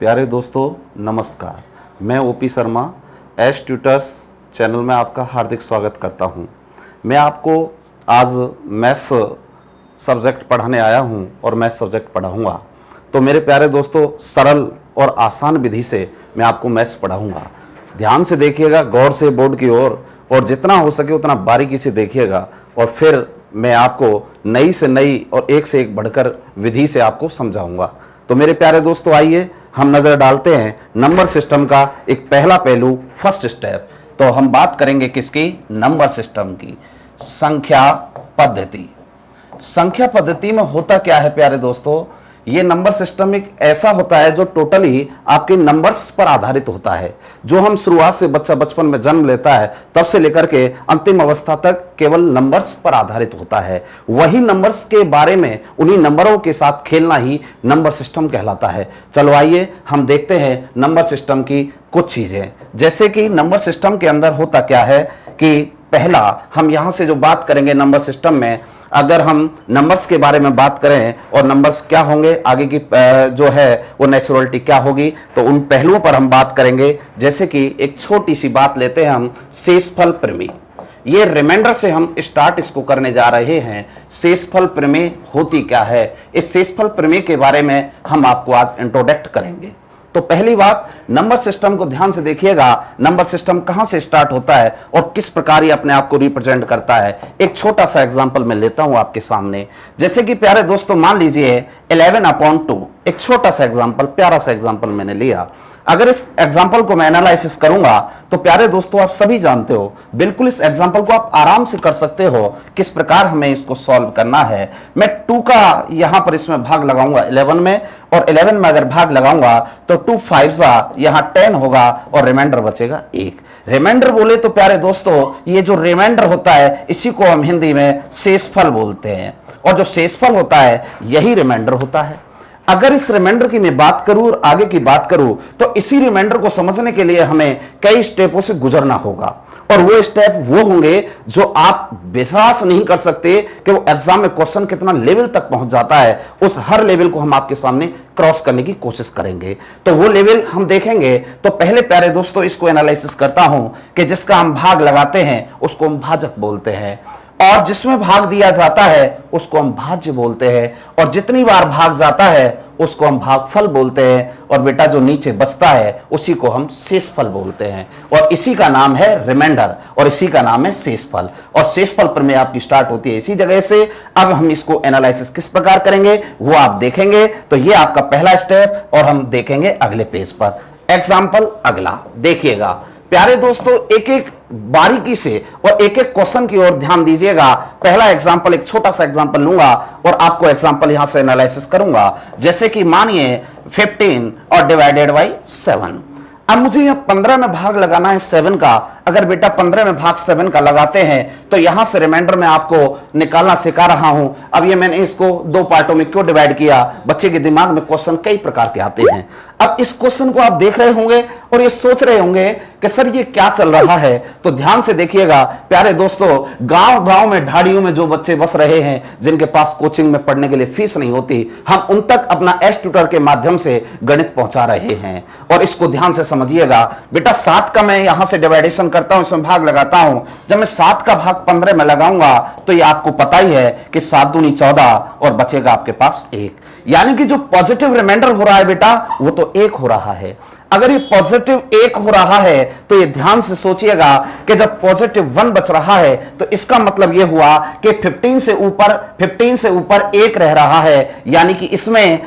प्यारे दोस्तों नमस्कार। मैं OP Sharma S tutors channel में आपका हार्दिक स्वागत करता हूं। मैं आपको आज मैथ्स सब्जेक्ट पढ़ाने आया हूं और मैथ्स सब्जेक्ट पढ़ाऊंगा। तो मेरे प्यारे दोस्तों, सरल और आसान विधि से मैं आपको मैथ्स पढ़ाऊंगा। ध्यान से देखिएगा, गौर से बोर्ड की ओर, और जितना हो सके उतना बारीकी से देखिएगा, और फिर मैं आपको नई से नई और एक से एक बढ़कर विधि से आपको समझाऊंगा। तो मेरे प्यारे दोस्तों, आइए हम नजर डालते हैं नंबर सिस्टम का एक पहला पहलू, फर्स्ट स्टेप। तो हम बात करेंगे किसकी? नंबर सिस्टम की। संख्या पद्धति। संख्या पद्धति में होता क्या है प्यारे दोस्तों, ये नंबर सिस्टम एक ऐसा होता है जो टोटली आपके नंबर्स पर आधारित होता है। जो हम शुरुआत से बच्चा बचपन में जन्म लेता है तब से लेकर के अंतिम अवस्था तक केवल नंबर्स पर आधारित होता है। वही नंबर्स के बारे में, उन्हीं नंबरों के साथ खेलना ही नंबर सिस्टम कहलाता है। चलो आइए हम देखते हैं नंबर सिस्टम की कुछ चीजें। जैसे कि नंबर सिस्टम के अंदर होता क्या है कि पहला हम यहां से जो बात करेंगे नंबर सिस्टम में, अगर हम नंबर्स के बारे में बात करें और नंबर्स क्या होंगे, आगे की जो है वो नेचुरलिटी क्या होगी, तो उन पहलुओं पर हम बात करेंगे। जैसे कि एक छोटी सी बात लेते हैं हम, शेषफल प्रमेय। ये रिमाइंडर से हम स्टार्ट इसको करने जा रहे हैं। शेषफल प्रमेय होती क्या है, इस शेषफल प्रमेय के बारे में हम आपको आज इंट्रोडक्ट करेंगे। तो पहली बात, नंबर सिस्टम को ध्यान से देखिएगा। नंबर सिस्टम कहां से स्टार्ट होता है और किस प्रकार ये अपने आप को रिप्रेजेंट करता है, एक छोटा सा एग्जांपल मैं लेता हूं आपके सामने। जैसे कि प्यारे दोस्तों, मान लीजिए 11/2, एक छोटा सा एग्जांपल, प्यारा सा एग्जांपल मैंने लिया। अगर इस एग्जाम्पल को मैं एनालिसिस करूंगा तो प्यारे दोस्तों, आप सभी जानते हो, बिल्कुल इस एग्जाम्पल को आप आराम से कर सकते हो किस प्रकार हमें इसको सॉल्व करना है। मैं 2 का यहां पर इसमें भाग लगाऊंगा 11 में, और 11 में अगर भाग लगाऊंगा तो 2 5 यहां 10 होगा और रिमाइंडर बचेगा 1। रिमाइंडर बोले तो प्यारे दोस्तों, ये जो रिमाइंडर होता है इसी को हम हिंदी में शेषफल बोलते हैं, और जो शेषफल होता है यही रिमाइंडर होता है। अगर इस रिमाइंडर की मैं बात करूं और आगे की बात करूं तो इसी रिमाइंडर को समझने के लिए हमें कई स्टेपों से गुजरना होगा, और वो स्टेप वो होंगे जो आप विश्वास नहीं कर सकते कि वो एग्जाम में क्वेश्चन कितना लेवल तक पहुंच जाता है। उस हर लेवल को हम आपके सामने क्रॉस करने की कोशिश करेंगे। तो वो लेवल हम देखेंगे। तो पहले प्यारे दोस्तों, इसको एनालिसिस करता हूं कि जिसका हम भाग लगाते हैं उसको हम भाजक बोलते हैं, और जिसमें भाग दिया जाता है उसको हम भाज्य बोलते हैं, और जितनी बार भाग जाता है उसको हम भागफल बोलते हैं, और बेटा जो नीचे बचता है उसी को हम शेषफल बोलते हैं, और इसी का नाम है रिमाइंडर, और इसी का नाम है शेषफल। और शेषफल प्रमेय आपकी स्टार्ट होती है इसी जगह से। अब हम इसको एनालिसिस किस प्रकार करेंगे वो आप देखेंगे। तो ये आपका पहला स्टेप, और हम देखेंगे अगले पेज पर। एग्जाम्पल अगला देखिएगा प्यारे दोस्तों, एक एक बारीकी से और एक एक क्वेश्चन की ओर ध्यान दीजिएगा। पहला एग्जांपल, एक छोटा सा एग्जांपल लूंगा और आपको एग्जांपल यहां से एनालिसिस करूंगा। जैसे कि मानिए 15 और डिवाइडेड बाई 7। अब मुझे यहां 15 में भाग लगाना है 7 का। अगर बेटा 15 में भाग 7 का लगाते हैं तो यहां से रिमाइंडर में आपको निकालना सिखा रहा हूं। अब ये मैंने इसको 2 पार्टों में क्यों डिवाइड किया, बच्चे के दिमाग में क्वेश्चन कई प्रकार के आते हैं। अब इस क्वेश्चन को आप देख रहे होंगे और ये सोच रहे होंगे कि सर ये क्या चल रहा है। तो ध्यान से देखिएगा प्यारे दोस्तों, गांव गांव में, ढाड़ियों में जो बच्चे बस रहे हैं, जिनके पास कोचिंग में पढ़ने के लिए फीस नहीं होती, हम उन तक अपना एस ट्यूटर के माध्यम से गणित पहुंचा रहे हैं। और इसको ध्यान से समझिएगा बेटा। 7 का मैं यहां से डिवाइडेशन करता हूं, इसमें भाग लगाता हूं। जब मैं 7 का भाग 15 में लगाऊंगा तो ये आपको पता ही है कि 7 दूनी 14 और बचेगा आपके पास 1। यानी कि जो पॉजिटिव रिमाइंडर हो रहा है बेटा वो तो 1 हो रहा है। अगर ये पॉजिटिव 1 हो रहा है तो ये ध्यान से सोचिएगा कि जब पॉजिटिव 1 बच रहा है तो इसका मतलब ये हुआ कि 15 से ऊपर 1 रह रहा है। यानी कि इसमें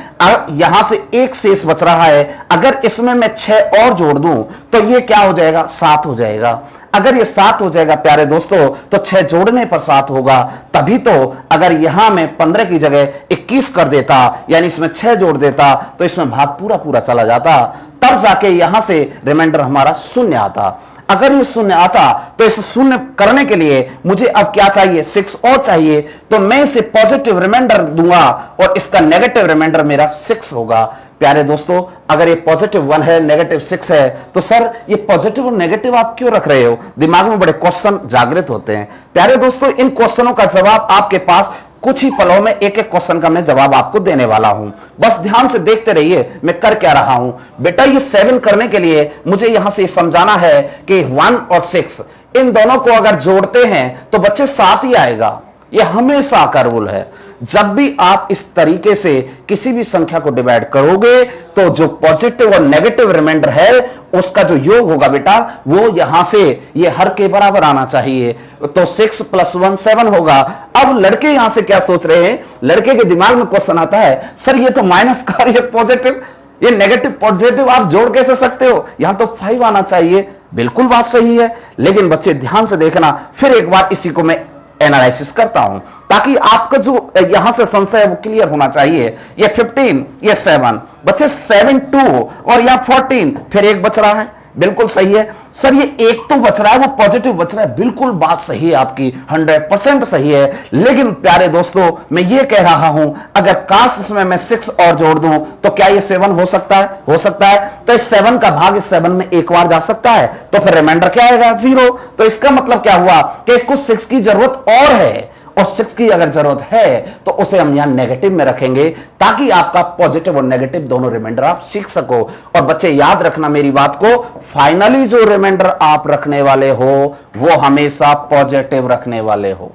यहां से 1 शेष बच रहा है। अगर इसमें मैं 6 और जोड़ दूं तो ये क्या हो जाएगा, 7 हो जाएगा। अगर ये 7 हो जाएगा प्यारे दोस्तों तो 6 जोड़ने पर 7 होगा। तभी तो अगर यहां मैं 15 की जगह 21 कर देता, यानी इसमें 6 जोड़ देता, तो इसमें भाग पूरा पूरा चला जाता, तब जाके यहां से रिमाइंडर हमारा 0 आता। अगर ये 0 आता तो इसे 0 करने के लिए मुझे अब क्या चाहिए, 6 और चाहिए। तो मैं इसे पॉजिटिव रिमाइंडर दूंगा और इसका नेगेटिव रिमाइंडर मेरा 6 होगा। प्यारे दोस्तों, अगर ये पॉजिटिव 1 है, नेगेटिव 6 है, तो सर ये पॉजिटिव और नेगेटिव आप क्यों रख रहे हो? दिमाग में बड़े क्वेश्चन जागृत होते हैं। प्यारे दोस्तों, इन क्वेश्चनों का जवाब आपके पास कुछ ही पलों में एक एक क्वेश्चन का मैं जवाब आपको देने वाला हूं। बस ध्यान से देखते रहिए मैं कर क्या रहा हूं। बेटा ये 7 करने के लिए मुझे यहां से समझाना है कि 1 और 6 इन दोनों को अगर जोड़ते हैं तो बच्चे 7 ही आएगा। ये हमेशा का रूल है। जब भी आप इस तरीके से किसी भी संख्या को डिवाइड करोगे तो जो पॉजिटिव और नेगेटिव रिमाइंडर है उसका जो योग होगा बेटा वो यहां से ये हर के बराबर आना चाहिए। तो 6 + 1 7 होगा। अब लड़के यहां से क्या सोच रहे हैं, लड़के के दिमाग में क्वेश्चन आता है, सर ये तो माइनस का और ये पॉजिटिव, ये नेगेटिव पॉजिटिव आप जोड़ कैसे सकते हो, यहां तो 5 आना चाहिए। बिल्कुल बात सही है, लेकिन बच्चे ध्यान से देखना, फिर एक बार इसी को मैं एनालिसिस करता हूं ताकि आपका जो यहां से संशय है वो क्लियर होना चाहिए। ये 15, ये 7, बच्चे 7 2 और यहां 14, फिर एक बच रहा है। बिल्कुल सही है सर, ये एक तो बच रहा है वो पॉजिटिव बच रहा है। बिल्कुल बात सही है आपकी, 100% सही है। लेकिन प्यारे दोस्तों मैं ये कह रहा हूं अगर काश इसमें मैं 6 और जोड़ दूं तो क्या ये 7 हो सकता है? हो सकता है। तो इस 7 का भाग इस 7 में एक बार जा सकता है, तो फिर रिमाइंडर क्या आएगा? 0। तो इसका मतलब क्या हुआ कि इसको 6 की जरूरत और है, और 6 की अगर जरूरत है तो उसे हम यहां नेगेटिव में रखेंगे ताकि आपका पॉजिटिव और नेगेटिव दोनों रिमाइंडर आप सीख सको। और बच्चे याद रखना मेरी बात को, फाइनली जो रिमाइंडर आप रखने वाले हो वो हमेशा पॉजिटिव रखने वाले हो।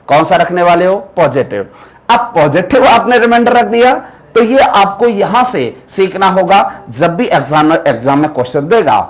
कौन सा रखने वाले हो? पॉजिटिव। अब पॉजिटिव आपने रिमाइंडर रख दिया तो ये आपको यहां से सीखना होगा। जब भी एग्जाम में क्वेश्चन देगा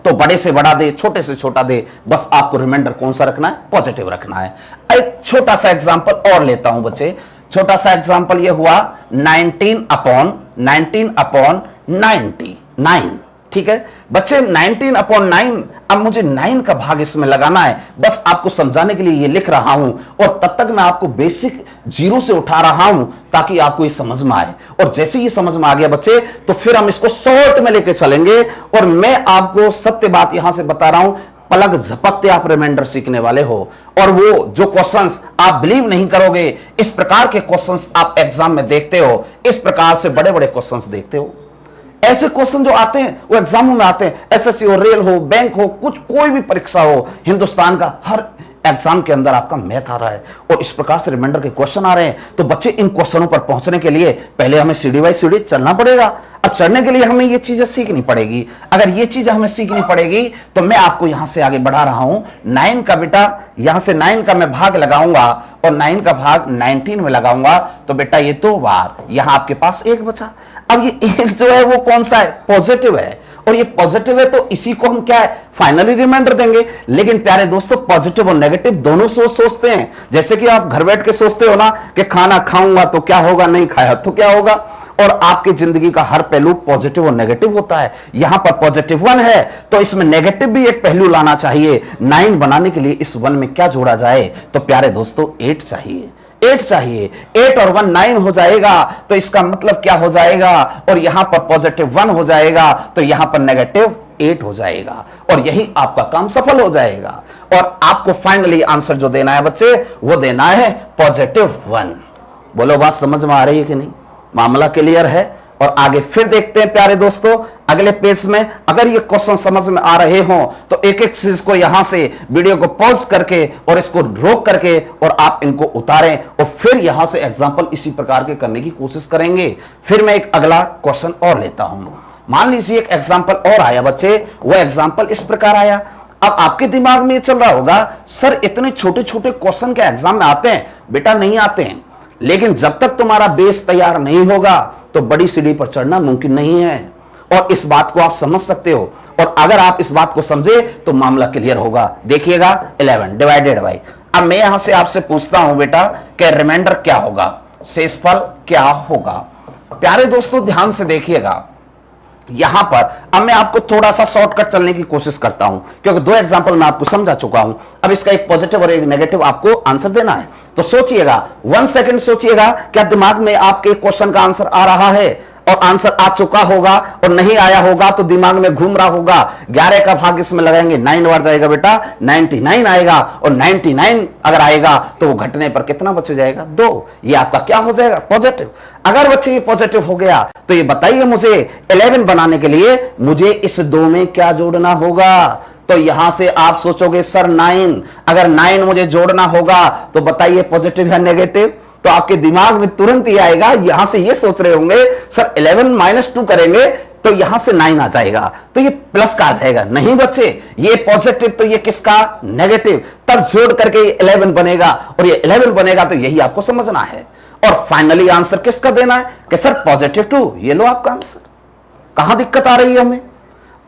तो बड़े से बड़ा दे, छोटे से छोटा दे, बस आपको रिमाइंडर कौन सा रखना है? पॉजिटिव रखना है। एक छोटा सा एग्जांपल और लेता हूं बच्चे। छोटा सा एग्जांपल ये हुआ 19/99। ठीक है बच्चे, 19/9। अब मुझे 9 का भाग इसमें लगाना है, बस आपको समझाने के लिए ये लिख रहा हूं और तब तक मैं आपको बेसिक 0 से उठा रहा हूं ताकि आपको ये समझ में आए। और जैसे ये समझ में आ गया बच्चे तो फिर हम इसको शॉर्ट में लेके चलेंगे। और मैं आपको सत्य बात यहां से बता रहा हूं, पलक झपकते आप रिमाइंडर सीखने वाले हो। और वो जो क्वेश्चंस आप बिलीव नहीं करोगे, इस प्रकार के क्वेश्चंस आप एग्जाम में देखते हो, इस प्रकार से बड़े बड़े क्वेश्चंस देखते हो। ऐसे क्वेश्चन जो आते हैं वो एग्जामों में आते हैं, एसएससी हो, रेल हो, बैंक हो, कुछ कोई भी परीक्षा हो, हिंदुस्तान का हर एग्जाम के अंदर आपका मैथ आ रहा है और इस प्रकार से रिमाइंडर के क्वेश्चन आ रहे हैं। तो बच्चे इन क्वेश्चनों पर पहुंचने के लिए पहले हमें सीढ़ी बाई सीढ़ी चलना पड़ेगा। अब चढ़ने के लिए हमें ये चीजें सीखनी पड़ेगी। अगर ये चीजें हमें सीखनी पड़ेगी तो मैं आपको यहां से आगे बढ़ा रहा हूं। 9 का बेटा, यहां से 9 का मैं भाग लगाऊंगा और 9 का भाग 19 में लगाऊंगा तो बेटा ये 2 बार, यहां आपके पास 1 बचा। अब ये 1 जो है वो कौन सा है? पॉजिटिव है। और ये पॉजिटिव है तो इसी को हम क्या है? फाइनली रिमाइंडर देंगे। लेकिन प्यारे दोस्तों पॉजिटिव और नेगेटिव दोनों सोचते हैं। जैसे कि आप घर बैठ के सोचते हो ना कि खाना खाऊंगा तो क्या होगा, नहीं खाया तो क्या होगा। और आपकी जिंदगी का हर पहलू पॉजिटिव और नेगेटिव होता है। यहां पर पॉजिटिव 1 है तो इसमें नेगेटिव भी एक पहलू लाना चाहिए। 9 बनाने के लिए इस 1 में क्या जोड़ा जाए? तो प्यारे दोस्तों 8 चाहिए। 8 चाहिए। 8 और 1 9 हो जाएगा तो इसका मतलब क्या हो जाएगा? और यहां पर पॉजिटिव 1 हो जाएगा तो यहां पर नेगेटिव 8 हो जाएगा और यही आपका काम सफल हो जाएगा। और आपको फाइनली आंसर जो देना है बच्चे वो देना है पॉजिटिव 1। बोलो बात समझ में आ रही है कि नहीं? मामला क्लियर है। और आगे फिर देखते हैं प्यारे दोस्तों अगले पेज में। अगर ये क्वेश्चन समझ में आ रहे हो तो एक एक चीज को यहां से वीडियो को पॉज करके और इसको रोक करके और आप इनको उतारें और फिर यहां से एग्जांपल इसी प्रकार के करने की कोशिश करेंगे। फिर मैं एक अगला क्वेश्चन और लेता हूं। मान लीजिए एक एग्जांपल और आया बच्चे, वो एग्जांपल इस प्रकार आया। अब आपके दिमाग में ये चल रहा होगा सर इतने छोटे छोटे क्वेश्चन के एग्जाम में आते हैं? बेटा नहीं आते हैं, लेकिन जब तक तुम्हारा बेस तैयार नहीं होगा तो बड़ी सीढ़ी पर चढ़ना मुमकिन नहीं है। और इस बात को आप समझ सकते हो। और अगर आप इस बात को समझे तो मामला क्लियर होगा। देखिएगा 11 डिवाइडेड बाई। अब मैं यहां से आपसे पूछता हूं बेटा कि रिमाइंडर क्या होगा, शेषफल क्या होगा? प्यारे दोस्तों ध्यान से देखिएगा यहां पर। अब मैं आपको थोड़ा सा शॉर्टकट चलने की कोशिश करता हूं क्योंकि 2 एग्जांपल मैं आपको समझा चुका हूं। अब इसका एक पॉजिटिव और एक नेगेटिव आपको आंसर देना है। तो सोचिएगा 1 सेकंड सोचिएगा, क्या दिमाग में आपके क्वेश्चन का आंसर आ रहा है? और आंसर आ चुका होगा और नहीं आया होगा तो दिमाग में घूम रहा होगा। 11 का भाग इसमें लगाएंगे 9 बार जाएगा बेटा, 99 आएगा। और 99 अगर आएगा तो वो घटने पर कितना बच जाएगा? 2। ये आपका क्या हो जाएगा? पॉजिटिव। अगर बच्चे ये पॉजिटिव हो गया तो ये बताइए मुझे 11 बनाने के लिए मुझे इस 2 में क्या जोड़ना होगा? तो यहां से आप सोचोगे सर 9, अगर 9 मुझे जोड़ना होगा तो बताइए पॉजिटिव या नेगेटिव? तो आपके दिमाग में तुरंत ही आएगा, यहां से ये सोच रहे होंगे सर 11 - 2 करेंगे तो यहां से 9 आ जाएगा, तो ये प्लस का आ जाएगा। नहीं बच्चे, ये पॉजिटिव तो ये किसका नेगेटिव, तब जोड़ करके ये 11 बनेगा, और ये 11 बनेगा तो यही आपको समझना है। और फाइनली आंसर किसका देना है कि सर +2। ये लो आपका आंसर। कहां दिक्कत आ रही है हमें?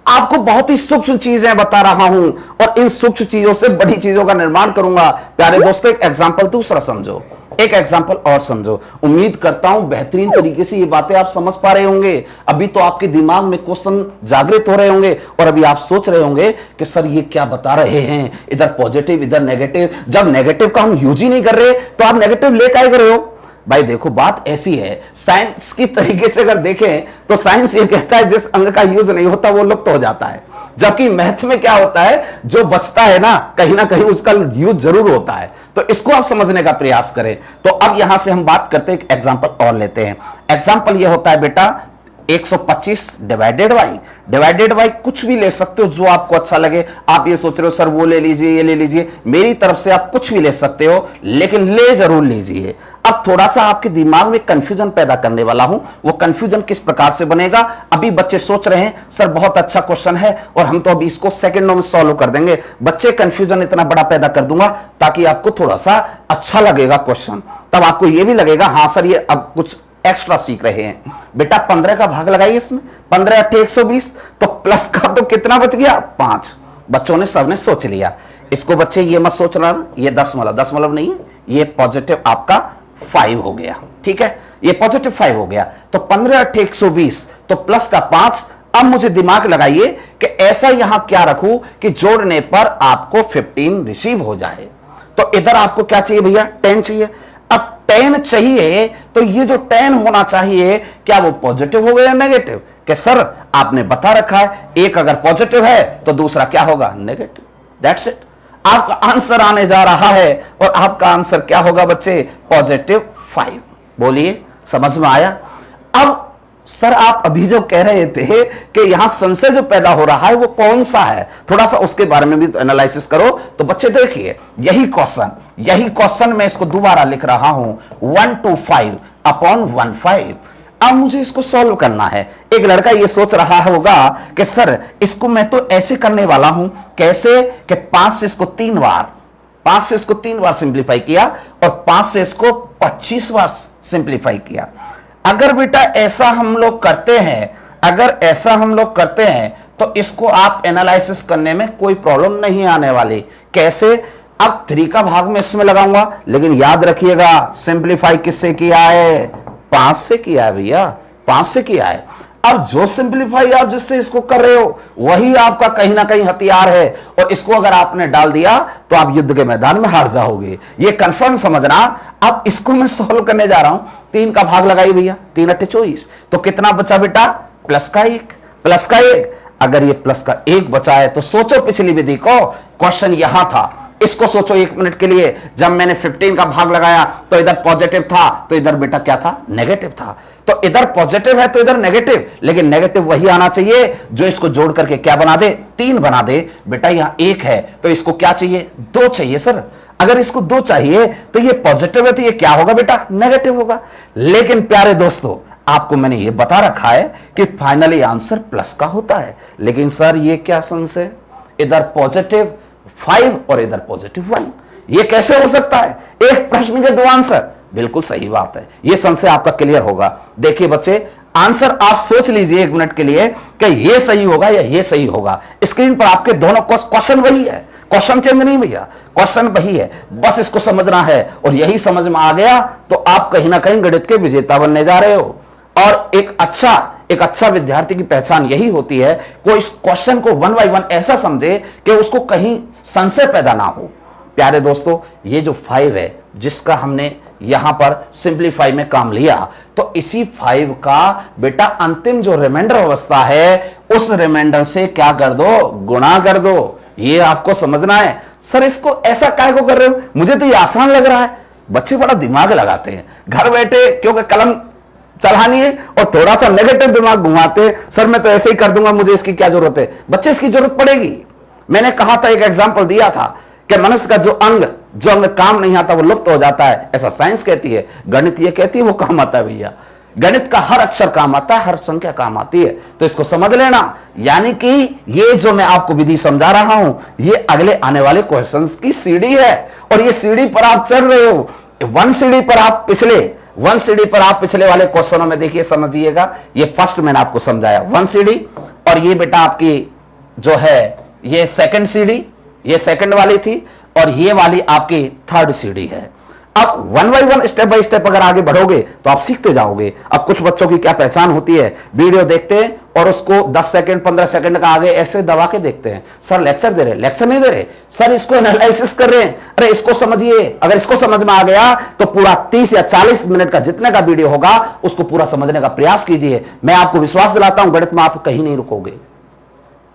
आपको बहुत ही सूक्ष्म चीजें बता रहा हूं, और इन सूक्ष्म चीजों से बड़ी चीजों का निर्माण करूंगा। प्यारे दोस्तों, एक एग्जांपल दूसरा समझो, एक एग्जांपल और समझो। उम्मीद करता हूं बेहतरीन तरीके से ये बातें आप समझ पा रहे होंगे। अभी तो आपके दिमाग में क्वेश्चन जागृत हो रहे होंगे, और अभी आप सोच रहे होंगे कि सर ये क्या बता रहे हैं, इधर पॉजिटिव इधर नेगेटिव। जब नेगेटिव का हम यूज ही नहीं कर रहे तो आप नेगेटिव ले काहे कर रहे हो? भाई देखो, बात ऐसी है, साइंस की तरीके से अगर देखें तो साइंस ये कहता है जिस अंग का यूज नहीं होता वो लुप्त हो जाता है, जबकि मैथ में क्या होता है, जो बचता है ना कहीं उसका यूज जरूर होता है। तो इसको आप समझने का प्रयास करें। तो अब यहां से हम बात करते हैं, एक एग्जांपल और लेते हैं। एग्जांपल ये होता है बेटा 125 डिवाइडेड बाई कुछ भी ले सकते हो जो आपको अच्छा लगे। आप ये सोच रहे हो सर वो ले लीजिए ये ले लीजिए, मेरी तरफ से आप कुछ भी ले सकते हो, लेकिन ले जरूर लीजिए। अब थोड़ा सा आपके दिमाग में कंफ्यूजन पैदा करने वाला हूं। वो कंफ्यूजन किस प्रकार से बनेगा? अभी बच्चे सोच रहे हैं सर बहुत अच्छा क्वेश्चन है और हम तो अभी इसको सेकंडों में सॉल्व कर देंगे। बच्चे कंफ्यूजन इतना बड़ा पैदा कर दूंगा ताकि आपको थोड़ा सा अच्छा लगेगा क्वेश्चन, तब आपको यह भी लगेगा हाँ सर ये अब कुछ एक्स्ट्रा सीख रहे हैं। बेटा 15 का भाग लगाइए इसमें, 15 × 8 = 120, तो प्लस का तो कितना बच गया 5। बच्चों ने सबने सोच लिया। इसको बच्चे ये मत सोचना ये दशमलव नहीं है, ये पॉजिटिव आपका 5 हो गया। ठीक है, ये पॉजिटिव 5 हो गया। तो 15 × 8 = 120, तो प्लस का 5। अब मुझे दिमाग लगाइए कि ऐसा यहां क्या रखूं कि जोड़ने पर आपको 15 रिसीव हो जाए। तो इधर आपको क्या चाहिए भैया? 10 चाहिए। अब 10 चाहिए तो ये जो 10 होना चाहिए क्या वो पॉजिटिव होगा या नेगेटिव? कि सर आपने बता रखा है एक अगर पॉजिटिव है तो दूसरा क्या होगा? नेगेटिव। That's it. आपका आंसर आने जा रहा है, और आपका आंसर क्या होगा बच्चे? +5। बोलिए, समझ में आया? अब सर आप अभी जो कह रहे थे कि यहां संशय जो पैदा हो रहा है वो कौन सा है, थोड़ा सा उसके बारे में भी तो एनालिसिस करो। तो बच्चे देखिए, यही क्वेश्चन मैं इसको दोबारा लिख रहा हूं 125/15। अब मुझे इसको सॉल्व करना है। एक लड़का ये सोच रहा होगा कि सर इसको मैं तो ऐसे करने वाला हूं, कैसे कि 5 से इसको 3 बार सिंप्लीफाई किया और 5 से इसको 25 बार सिंप्लीफाई किया। अगर बेटा ऐसा हम लोग करते हैं तो इसको आप एनालिसिस करने में कोई प्रॉब्लम नहीं आने वाली। कैसे? अब 3 का भाग में इसमें लगाऊंगा, लेकिन याद रखिएगा सिंप्लीफाई किससे किया है? 5 से किया है भैया, 5 से किया है। अब जो सिंप्लीफाई आप जिससे इसको कर रहे हो वही आपका कहीं ना कहीं हथियार है, और इसको अगर आपने डाल दिया तो आप युद्ध के मैदान में हार जाओगे, ये कंफर्म समझना। अब इसको मैं सॉल्व करने जा रहा हूं। 3 का भाग लगाइए भैया, 3 × 8 = 24, तो कितना बचा बेटा? प्लस का 1। अगर ये प्लस का 1 बचा है तो सोचो पिछली विधि को, क्वेश्चन यहां था, इसको सोचो 1 मिनट के लिए। जब मैंने 15 का भाग लगाया तो इधर पॉजिटिव था, तो इधर बेटा क्या था? नेगेटिव था। तो इधर पॉजिटिव है तो इधर नेगेटिव, लेकिन नेगेटिव वही आना चाहिए जो इसको जोड़ करके क्या बना दे? 3 बना दे। बेटा यहां 1 है तो इसको क्या चाहिए? 2 चाहिए सर। अगर इसको 2 चाहिए तो ये पॉजिटिव है तो ये क्या होगा बेटा? नेगेटिव होगा। लेकिन प्यारे दोस्तों, आपको मैंने ये बता रखा है कि फाइनली आंसर प्लस का होता है। लेकिन सर ये क्या सेंस है? इधर +5 और इधर +1, ये कैसे हो सकता है? एक प्रश्न के 2 आंसर। बिल्कुल सही बात है, ये संशय आपका क्लियर होगा। देखिए बच्चे, आंसर आप सोच लीजिए 1 मिनट के लिए कि ये सही होगा या ये सही होगा। स्क्रीन पर आपके दोनों क्वेश्चन वही है, क्वेश्चन चेंज नहीं भैया, क्वेश्चन वही है, बस इसको समझना है। और यही समझ में आ गया तो आप कहीं ना कहीं गणित के विजेता बनने जा रहे हो। और एक अच्छा विद्यार्थी की पहचान यही होती है, कोई इस क्वेश्चन को 1 बाय 1 ऐसा समझे कि उसको कहीं संशय पैदा ना हो। प्यारे दोस्तों, ये जो 5 है जिसका हमने यहां पर सिंप्लीफाई में काम लिया, तो इसी 5 का बेटा अंतिम जो रिमाइंडर अवस्था है उस रिमाइंडर से क्या कर दो? गुणा कर दो। ये आपको समझना है। सर इसको ऐसा काहे को कर रहे हो? मुझे तो ये आसान लग रहा है। बच्चे बड़ा दिमाग लगाते हैं घर बैठे, क्योंकि कलम चलानी है और थोड़ा सा नेगेटिव दिमाग घुमाते हैं। सर मैं तो ऐसे ही कर दूंगा, मुझे इसकी क्या जरूरत है? बच्चे इसकी जरूरत पड़ेगी। मैंने कहा था, एक एग्जांपल दिया था कि मनुष्य का जो अंग काम नहीं आता वो लुप्त हो जाता है, ऐसा साइंस कहती है। गणित ये कहती है वो काम आता है भैया। गणित का हर अक्षर काम आता है, हर संख्या काम आती है, तो इसको समझ लेना। यानी कि ये जो मैं आपको विधि समझा रहा हूं, ये अगले आने वाले क्वेश्चंस की सीढ़ी है, और ये सीढ़ी पर आप चढ़ रहे हो। वन सीढ़ी पर आप पिछले वाले क्वेश्चनों में देखिए, समझिएगा। ये फर्स्ट मैंने आपको समझाया वन सीढ़ी, और ये बेटा आपकी जो है ये सेकंड सीढ़ी, ये सेकंड वाली थी, और ये वाली आपकी थर्ड सीढ़ी है। अब one by one, step by step अगर आगे बढ़ोगे तो आप सीखते जाओगे। अब कुछ बच्चों की क्या पहचान होती है, वीडियो देखते हैं और उसको 10 सेकंड 15 सेकंड का आगे ऐसे दबा के देखते हैं। सर लेक्चर दे रहे, लेक्चर नहीं दे रहे सर, इसको एनालिसिस कर रहे हैं। अरे इसको समझिए, अगर इसको समझ में आ गया तो पूरा 30 या 40 मिनट का जितने का वीडियो होगा उसको पूरा समझने का प्रयास कीजिए। मैं आपको विश्वास दिलाता हूं, गणित में आप कहीं नहीं रुकोगे।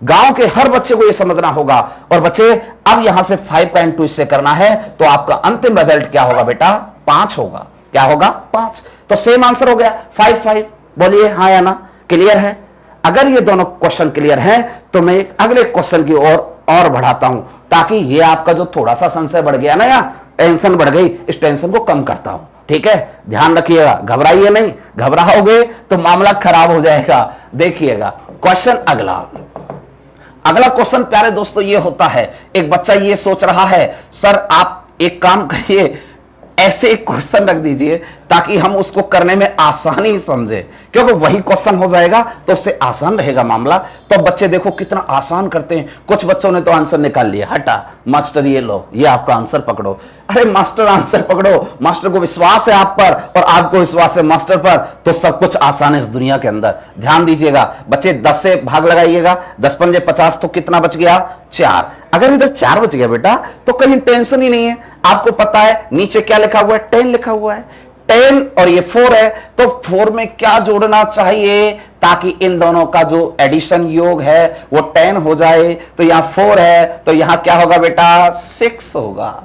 गांव के हर बच्चे को यह समझना होगा। और बच्चे अब यहां से 5.2 इससे करना है, तो आपका अंतिम रिजल्ट क्या होगा बेटा, 5 होगा। क्या होगा, 5। तो सेम आंसर हो गया 5 बोलिए हाँ या ना, क्लियर है। अगर ये दोनों क्वेश्चन क्लियर हैं तो मैं एक अगले क्वेश्चन की और बढ़ाता हूं, ताकि ये आपका जो थोड़ा सा संशय बढ़ गया ना या टेंशन बढ़ गई, इस टेंशन को कम करता हूं। ठीक है, ध्यान रखिएगा, घबराइए नहीं, घबराओगे तो मामला खराब हो जाएगा। देखिएगा क्वेश्चन अगला क्वेश्चन प्यारे दोस्तों ये होता है, एक बच्चा ये सोच रहा है सर आप एक काम करिए, ऐसे एक क्वेश्चन रख दीजिए ताकि हम उसको करने में आसानी समझे, क्योंकि वही क्वेश्चन हो जाएगा तो उससे आसान रहेगा मामला। तो बच्चे देखो कितना आसान करते हैं। कुछ बच्चों ने तो आंसर निकाल लिया, हटा मास्टर ये लो, ये आपका आंसर पकड़ो। अरे मास्टर आंसर पकड़ो, मास्टर को विश्वास है आप पर और आपको विश्वास है मास्टर पर, तो सब कुछ आसान है इस दुनिया के अंदर। ध्यान दीजिएगा बच्चे, 10 से भाग लगाइएगा, 10 पंजे 50, तो कितना बच गया, 4। अगर इधर 4 बच गया बेटा तो कहीं टेंशन ही नहीं है। आपको पता है नीचे क्या लिखा हुआ है, 10 लिखा हुआ है, 10 और ये 4 है, तो 4 में क्या जोड़ना चाहिए ताकि इन दोनों का जो एडिशन योग है वो 10 हो जाए। तो यहां 4 है तो यहां क्या होगा बेटा, 6 होगा।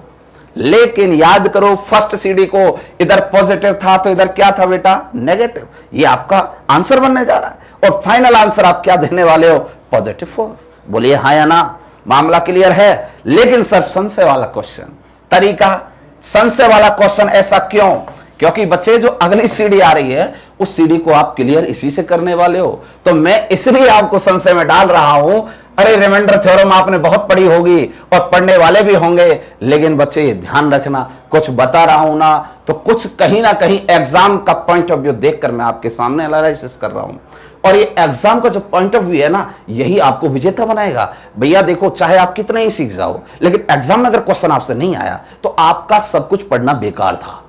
लेकिन याद करो फर्स्ट सीढ़ी को इधर पॉजिटिव था तो इधर क्या था बेटा, नेगेटिव। ये आपका आंसर बनने जा रहा है और फाइनल आंसर आप क्या देने वाले हो, +4। बोलिए हाँ या ना, मामला क्लियर है। लेकिन सर संशय वाला क्वेश्चन, तरीका संशय वाला क्वेश्चन ऐसा क्यों, क्योंकि बच्चे जो अगली सीढ़ी आ रही है उस सीढ़ी को आप क्लियर इसी से करने वाले हो, तो मैं इसलिए आपको संशय में डाल रहा हूं। अरे रिमाइंडर थ्योरम आपने बहुत पढ़ी होगी और पढ़ने वाले भी होंगे, लेकिन बच्चे ध्यान रखना, कुछ बता रहा हूं ना तो कुछ कहीं ना कहीं एग्जाम का पॉइंट ऑफ व्यू देखकर मैं आपके सामने एनालिसिस कर रहा हूं, और ये एग्जाम का जो पॉइंट ऑफ व्यू है ना, यही आपको विजेता बनाएगा। भैया देखो, चाहे आप कितना ही सीख जाओ, लेकिन एग्जाम में अगर क्वेश्चन आपसे नहीं आया तो आपका सब कुछ पढ़ना बेकार था।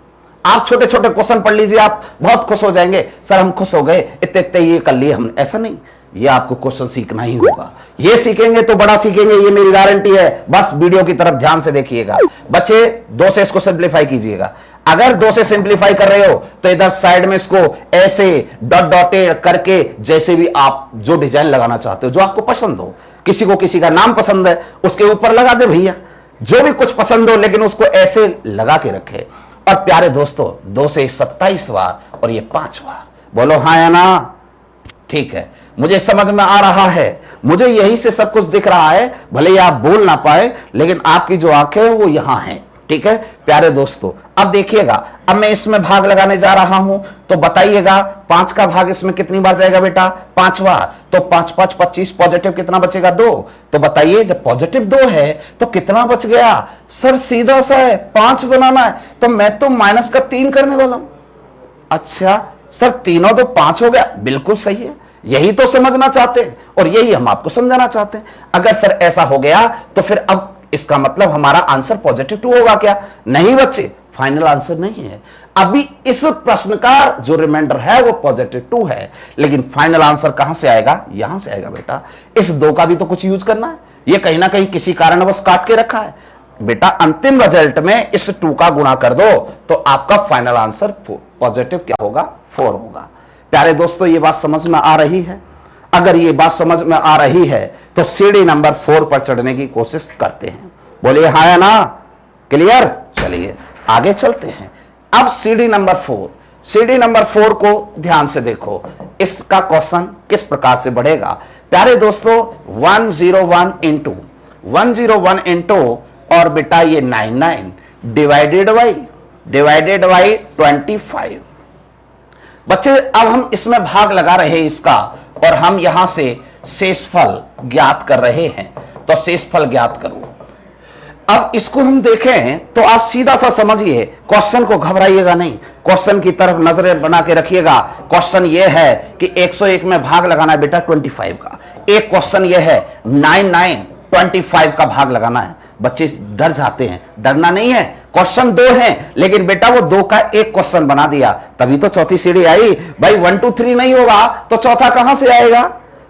आप छोटे छोटे क्वेश्चन पढ़ लीजिए, आप बहुत खुश हो जाएंगे, सर हम खुश हो गए, इतने इतने ये कर लिए हम। ऐसा नहीं, ये आपको क्वेश्चन सीखना ही होगा। ये सीखेंगे तो बड़ा सीखेंगे, ये मेरी गारंटी है। बस वीडियो की तरफ ध्यान से देखिएगा। बच्चे 2 से इसको सिंप्लीफाई कीजिएगा। अगर 2 से सिंप्लीफाई कर रहे हो तो इधर साइड में इसको ऐसे डॉट डॉटेड करके, जैसे भी आप जो डिजाइन लगाना चाहते हो, जो आपको पसंद हो, किसी को किसी का नाम पसंद है उसके ऊपर लगा दे भैया, जो भी कुछ पसंद हो, लेकिन उसको ऐसे लगा के रखे। और प्यारे दोस्तों 2 से 27 बार और ये 5 बार, बोलो हाँ या ना। ठीक है, मुझे समझ में आ रहा है, मुझे यही से सब कुछ दिख रहा है, भले ही आप बोल ना पाए, लेकिन आपकी जो आंखें हैं वो यहां हैं। ठीक है प्यारे दोस्तों, अब देखिएगा, अब मैं इसमें भाग लगाने जा रहा हूं, तो बताइएगा 5 का भाग इसमें कितनी बार जाएगा बेटा, 5 बार। तो 5 5 25, पॉजिटिव कितना बचेगा, 2। तो बताइए जब पॉजिटिव 2 है तो कितना बच गया, सर सीधा सा है 5 बनाना है, तो मैं तो माइनस का 3 करने वाला हूं। अच्छा सर, तीनों तो 5 हो गया, बिल्कुल सही है, यही तो समझना चाहते हैं और यही हम आपको समझाना चाहते हैं। अगर सर ऐसा हो गया तो फिर अब इसका मतलब हमारा आंसर +2 होगा क्या, नहीं बच्चे, फाइनल आंसर नहीं है। अभी इस प्रश्न का जो रिमाइंडर है वो +2 है, लेकिन फाइनल आंसर कहां से आएगा, यहां से आएगा बेटा। इस 2 का भी तो कुछ यूज करना है, ये कहीं ना कहीं किसी कारणवश काट के रखा है बेटा। अंतिम रिजल्ट में इस 2 का गुणा कर दो तो आपका फाइनल आंसर पॉजिटिव क्या होगा, 4 होगा। प्यारे दोस्तों ये बात समझ में आ रही है? अगर ये बात समझ में आ रही है तो सीढ़ी नंबर 4 पर चढ़ने की कोशिश करते हैं, बोलिए हाँ या ना, क्लियर। चलिए आगे चलते हैं। अब सीढ़ी नंबर 4, सीढ़ी नंबर 4 को ध्यान से देखो, इसका क्वेश्चन किस प्रकार से बढ़ेगा। प्यारे दोस्तों 101 इंटू और बेटा ये 99 डिवाइडेड बाई 25। बच्चे अब हम इसमें भाग लगा रहे हैं इसका, और हम यहां से शेषफल ज्ञात कर रहे हैं। तो शेषफल ज्ञात करो। अब इसको हम देखें तो आप सीधा सा समझिए, क्वेश्चन को घबराइएगा नहीं, क्वेश्चन की तरफ नजरें बना के रखिएगा। क्वेश्चन ये है कि 101 में भाग लगाना है बेटा 25 का। एक क्वेश्चन ये है 99 25 का भाग लगाना है। बच्चे डर जाते हैं, डरना नहीं है, क्वेश्चन 2 हैं, लेकिन बेटा वो 2 का एक क्वेश्चन बना दिया, तभी तो चौथी सीढ़ी आई। भाई 1 2 3 नहीं होगा तो चौथा कहां से आएगा?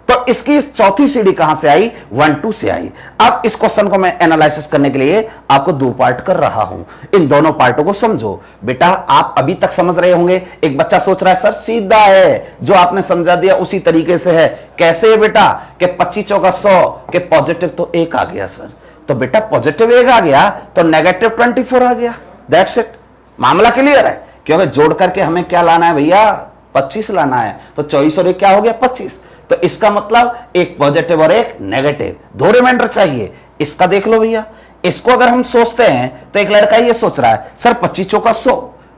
तो इसकी चौथी सीढ़ी कहां से आई? 1 2 से आई। अब इस क्वेश्चन को मैं एनालिसिस करने के लिए आपको 2 पार्ट कर रहा हूं। इन दोनों पार्टों को समझो। बेटा आप अभी तक समझ रहे होंगे। एक बच्चा सोच रहा है सर सीधा है, जो आपने समझा दिया उसी तरीके से है। कैसे है बेटा? कि 25 चौका 100 के पॉजिटिव तो 1 आ गया सर, तो बेटा पॉजिटिव 1 आ गया तो नेगेटिव 24 आ गया। दैट्स इट, मामला क्लियर है। क्योंकि जोड़ करके हमें क्या लाना है भैया? 25 लाना है। तो 24 और 1 क्या हो गया? 25। तो इसका मतलब एक पॉजिटिव और एक नेगेटिव, 2 रिमाइंडर चाहिए। इसका देख लो भैया, इसको अगर हम सोचते हैं तो एक लड़का ये सोच रहा है सर 25 चौका 100,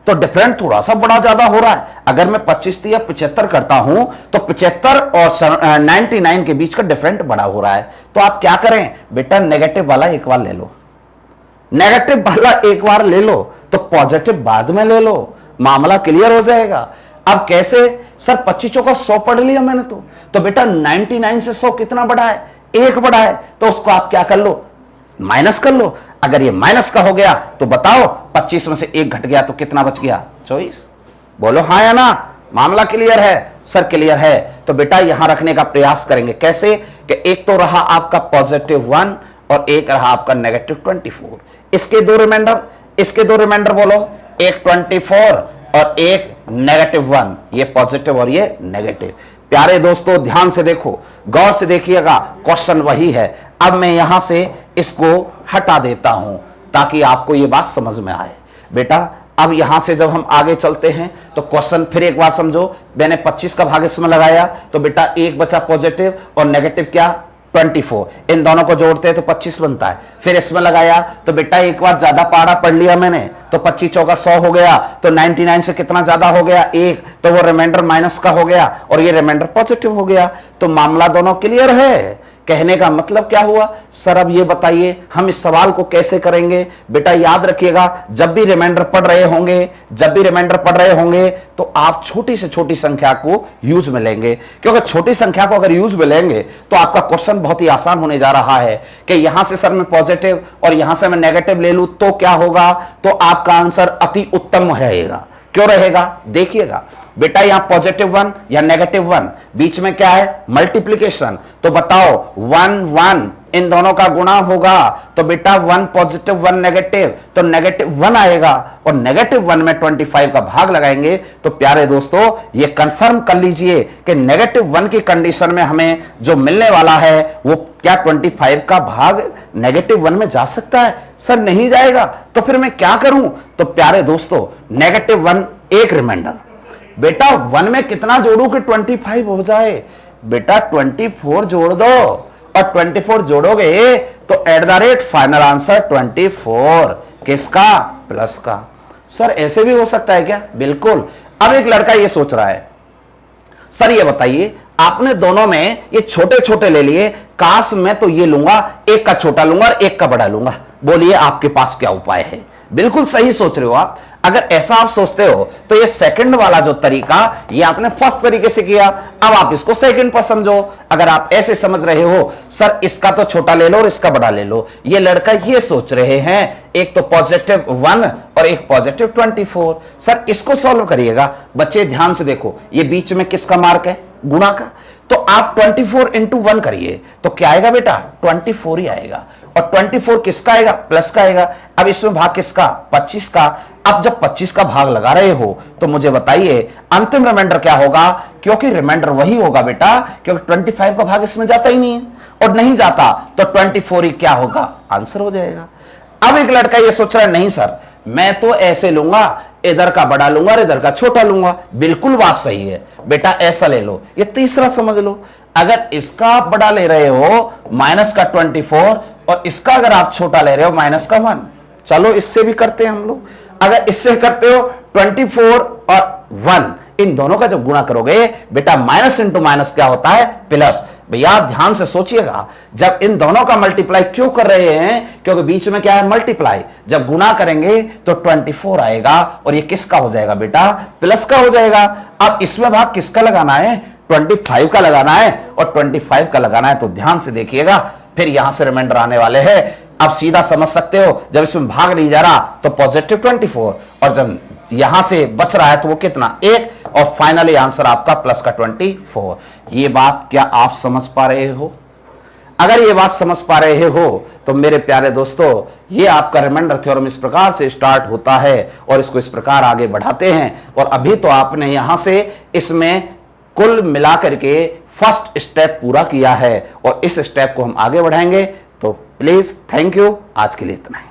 तो डिफरेंट थोड़ा सा बड़ा ज्यादा हो रहा है। अगर मैं 25 या 75 करता हूं तो 75 और 99 के बीच का डिफरेंट बड़ा हो रहा है। तो आप क्या करें बेटा? नेगेटिव वाला एक बार ले लो, नेगेटिव वाला एक बार ले लो, तो पॉजिटिव बाद में ले लो, मामला क्लियर हो जाएगा। अब कैसे? सर 25 चौका 100 पढ़ लिया मैंने तो बेटा 99 से 100 कितना बड़ा है? 1 बड़ा है। तो उसको आप क्या कर लो? माइनस कर लो। अगर ये माइनस का हो गया तो बताओ 25 में से 1 घट गया तो कितना बच गया? 24। बोलो हाँ या ना? मामला क्लियर है? सर क्लियर है। तो बेटा यहां रखने का प्रयास करेंगे। कैसे? कि एक तो रहा आपका पॉजिटिव 1 और एक रहा आपका नेगेटिव 24। इसके 2 रिमाइंडर बोलो, एक 24 और एक नेगेटिव 1। ये पॉजिटिव और ये नेगेटिव। प्यारे दोस्तों ध्यान से देखो, गौर से देखिएगा, क्वेश्चन वही है। अब मैं यहां से इसको हटा देता हूं ताकि आपको ये बात समझ में आए। बेटा अब यहां से जब हम आगे चलते हैं तो क्वेश्चन फिर एक बार समझो। मैंने 25 का भाग इसमें लगाया तो बेटा 1 बचा पॉजिटिव और नेगेटिव क्या? 24। इन दोनों को जोड़ते हैं तो 25 बनता है। फिर इसमें लगाया तो बेटा एक बार ज्यादा पारा पढ़ लिया मैंने, तो 25 चौका 100 हो गया, तो 99 से कितना ज्यादा हो गया? 1, तो वो रिमाइंडर माइनस का हो गया और ये रिमाइंडर पॉजिटिव हो गया। तो मामला दोनों क्लियर है। कहने का मतलब क्या हुआ? सर अब ये बताइए हम इस सवाल को कैसे करेंगे? बेटा याद रखिएगा, जब भी रिमाइंडर पढ़ रहे होंगे तो आप छोटी से छोटी संख्या को यूज में लेंगे, क्योंकि छोटी संख्या को अगर यूज में लेंगे तो आपका क्वेश्चन बहुत ही आसान होने जा रहा है। कि यहां से सर मैं पॉजिटिव और यहां से मैं नेगेटिव ले लूं तो क्या होगा? तो आपका आंसर अति उत्तम रहेगा। क्यों रहेगा? देखिएगा बेटा, यहां पॉजिटिव 1 या नेगेटिव 1, बीच में क्या है? मल्टीप्लीकेशन। तो बताओ 1 1 इन दोनों का गुणा होगा तो बेटा 1 पॉजिटिव 1 नेगेटिव, तो नेगेटिव 1 आएगा और नेगेटिव 1 में 25 का भाग लगाएंगे। तो प्यारे दोस्तों ये कंफर्म कर लीजिए कि नेगेटिव 1 की कंडीशन में हमें जो मिलने वाला है वो क्या 25 का भाग नेगेटिव 1 में जा सकता है? सर नहीं जाएगा। तो फिर मैं क्या करूं? तो प्यारे दोस्तों नेगेटिव 1 एक रिमाइंडर, बेटा 1 में कितना जोड़ू कि 25 हो जाए? बेटा 24 जोड़ दो और 24 जोड़ोगे तो at the rate final answer 24। किसका? प्लस का। सर ऐसे भी हो सकता है क्या? बिल्कुल। अब एक लड़का ये सोच रहा है सर ये बताइए आपने दोनों में ये छोटे छोटे ले लिए, काश मैं तो ये लूंगा, एक का छोटा लूंगा और एक का बड़ा लूंगा। बोलिए आपके पास क्या उपाय है? बिल्कुल सही सोच रहे हो आप। अगर ऐसा आप सोचते हो तो ये सेकंड वाला जो तरीका ये आपने फर्स्ट तरीके से किया, अब आप इसको सेकंड पर समझो। अगर आप ऐसे समझ रहे हो सर इसका तो छोटा ले लो और इसका बड़ा ले लो, ये लड़का ये सोच रहे हैं एक तो पॉजिटिव 1 और एक पॉजिटिव 24। सर इसको सॉल्व करिएगा। बच्चे ध्यान से देखो, ये बीच में किसका मार्क है? गुणा का। तो आप 24 इंटू 1 करिए तो क्या आएगा बेटा? 24 ही आएगा। और 24 किसका आएगा? प्लस का आएगा। अब इसमें भाग किसका? 25 का। अब जब 25 का भाग लगा रहे हो तो मुझे बताइए अंतिम रिमाइंडर क्या होगा? क्योंकि रिमाइंडर वही होगा बेटा, क्योंकि 25 का भाग इसमें जाता ही नहीं है और नहीं जाता तो 24 ही क्या होगा? आंसर हो जाएगा। अब एक लड़का ये सोच रहा है नहीं सर मैं तो ऐसे लूंगा, इधर का बड़ा लूंगा और इधर का छोटा लूंगा। बिल्कुल बात सही है बेटा, ऐसा ले लो। ये तीसरा समझ लो। अगर इसका आप बड़ा ले रहे हो माइनस का 24 और इसका अगर आप छोटा ले रहे हो माइनस का 1, चलो इससे भी करते हैं हम लोग। अगर इससे करते हो 24 और 1, इन दोनों का जब गुणा करोगे बेटा माइनस इंटू माइनस क्या होता है, प्लस। भैया ध्यान से सोचिएगा, जब इन दोनों का मल्टीप्लाई क्यों कर रहे हैं, क्योंकि बीच में क्या है, मल्टीप्लाई। जब गुणा करेंगे तो 24 आएगा और ये किसका हो जाएगा बेटा, प्लस का हो जाएगा। अब इसमें भाग किसका लगाना है, 25 का लगाना है, और 25 का लगाना है तो ध्यान से देखिएगा, फिर यहां से रिमाइंडर आने वाले हैं। अब सीधा समझ सकते हो, जब इसमें भाग नहीं जा रहा तो पॉजिटिव 24, और जब यहां से बच रहा है तो वो कितना, 1, और फाइनली आंसर आपका प्लस का 24। ये बात क्या आप समझ पा रहे हो? अगर ये बात समझ पा रहे हो तो मेरे प्यारे दोस्तों, ये आपका रिमाइंडर थ्योरम इस प्रकार से स्टार्ट होता है और इसको इस प्रकार आगे बढ़ाते हैं। और अभी तो आपने यहां से इसमें कुल मिलाकर के फर्स्ट स्टेप पूरा किया है और इस स्टेप को हम आगे बढ़ाएंगे। तो प्लीज थैंक यू, आज के लिए इतना ही।